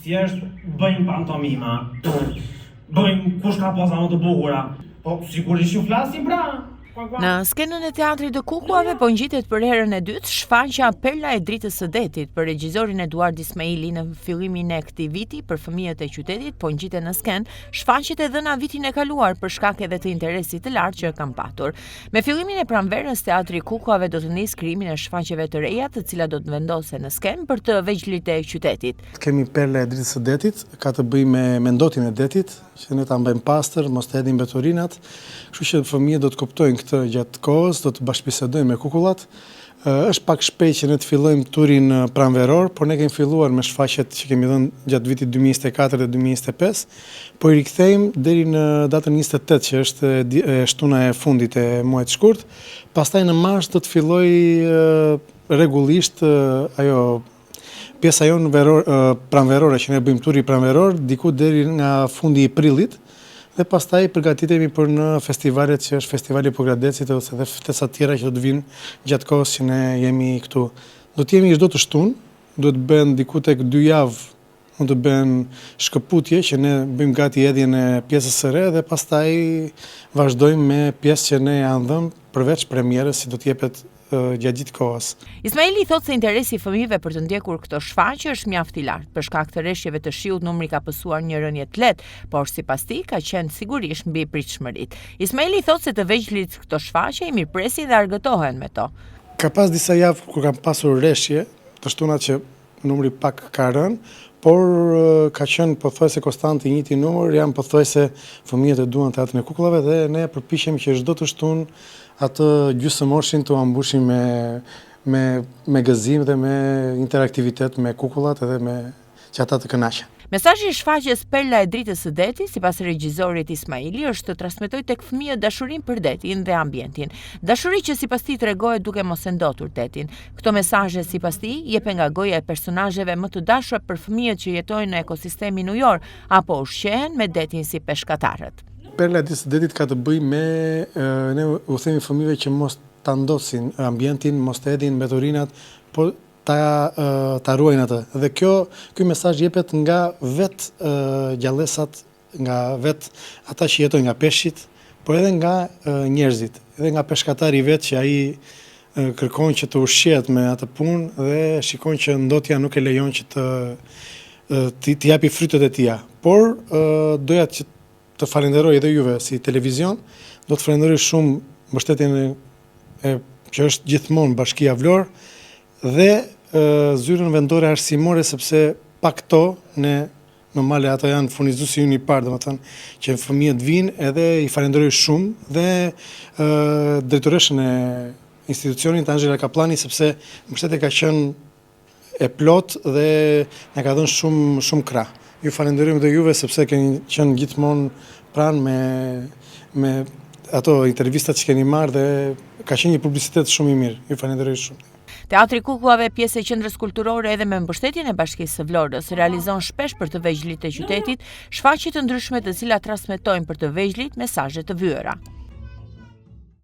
thjesht bëjmë pantomima, bëjmë kush ka poza më të bukura, po sigurisht ju flasim pra. Në skenën e teatrit të Kukullave po ngjitet për herën e dytë shfaqja Perla e dritës së detit për regjizorin Eduard Ismaili. Në fillimin e këtij viti për fëmijët e qytetit po ngjiten në skenë shfaqjet e dhëna vitin e kaluar për shkak edhe të interesit të lartë që kanë patur. Me fillimin e pranverës, teatri i Kukullave do të nisë krijimin e shfaqjeve të reja, të cilat do të vendosen në skenë për të vegjëlit e qytetit. Kemi Perla e dritës së detit, ka të bëjë me ndotjen e detit, që ne ta mbajmë pastër, mos të hedhin mbeturinat, kështu që fëmijët do të kuptojnë këtë gjatë kohës, do të bashkëbisedojmë me kukullat. Është pak shpejt që ne të fillojmë turin pranveror, por ne kemi filluar me shfaqjet që kemi dhënë gjatë vitit 2024 dhe 2025, po i rikthejmë deri në datën 28 që është shtuna e fundit e muajit shkurt. Pastaj në mars do të fillojë rregullisht ajo pjesa jonë pranverore që ne bëjmë turi pranveror diku deri nga fundi i prillit. Dhe pastaj përgatitemi për në festivalet që është festivali i Pogradecit ose dhe ftesa tjera që do të vinë gjatë kohës që ne jemi këtu. Do të jemi çdo të shtunë, do të bëhen diku tek 2 javë, mund të bëhen shkëputje që ne bëjmë gati hedhjen e pjesës së re dhe pastaj vazhdojmë me pjesë që ne janë dhënë përveç premierës që do të jepet gjatë gjithë kohës. Ismaili thotë se interesi i fëmijëve për të ndjekur këto shfaqje është mjaft i lartë. Për shkak të rreshjeve të shiut, numri ka pësuar një rënje të lehtë, por sipas tij ka qenë sigurisht mbi pritshmëritë. Ismaili thotë se të vegjëlit këto shfaqje i mirpresin dhe argëtohen me to. Ka pas disa javë kur kanë pasur rreshje, të shtunat që numri pak ka rënë, por ka qenë pothuajse konstant i njëjti numër, janë pothuajse fëmijët e duan teatrin e kukullave dhe ne përpiqemi që çdo të shtunë atë gjysmëmorshin të ambushim me gëzim dhe me interaktivitet me kukullat edhe me që ata të kënaqen. Mesazhi i shfaqjes Perla e dritës së detit, sipas regjizorit Ismaili, është të transmetojë tek fëmijët dashurinë për detin dhe ambientin. Dashuri që sipas tij tregohet duke mos e ndotur detin. Këto mesazhe sipas tij jepen nga goja e personazheve më të dashura për fëmijët që jetojnë në ekosistemin ujor apo ushqehen me detin si peshkatarët. Perla e dritës së detit ka të bëjë me ne u themi fëmijëve që mos ta ndosin ambientin, mos të hedhin mbeturinat, po ta ruajnë atë. Dhe ky mesazh jepet nga vetë gjallësat, nga vetë ata që jetojnë nga peshqit, por edhe nga njerëzit, edhe nga peshkatari vetë që ai kërkon që të ushqehet me atë punë dhe shikon që ndotja nuk e lejon që të japi frytet e tija. Por doja që të falenderoj edhe juve si televizion, do të falenderoj shumë mbështetjen që është gjithmonë Bashkia Vlorë dhe zyrën vendore arsimore, sepse pa këto ne normale ato janë furnizuesi ynë i parë, domethënë që fëmijët vinë, edhe i falenderoj shumë dhe drejtoreshën e institucionit Angela Kaplani, sepse mbështetja ka qenë e plot dhe na ka dhënë shumë krah. Ju falenderojmë dhe juve sepse keni qenë gjithmonë pranë me ato intervistat që keni marrë dhe ka qenë një publicitet shumë i mirë. Ju falenderoj shumë. Teatri i Kukullave, pjesë e qendrës kulturore edhe me mbështetjen e Bashkisë së Vlorës, realizon shpesh për të vegjëlit e qytetit shfaqje të ndryshme të cilat transmetojnë për të vegjëlit mesazhe të vëra.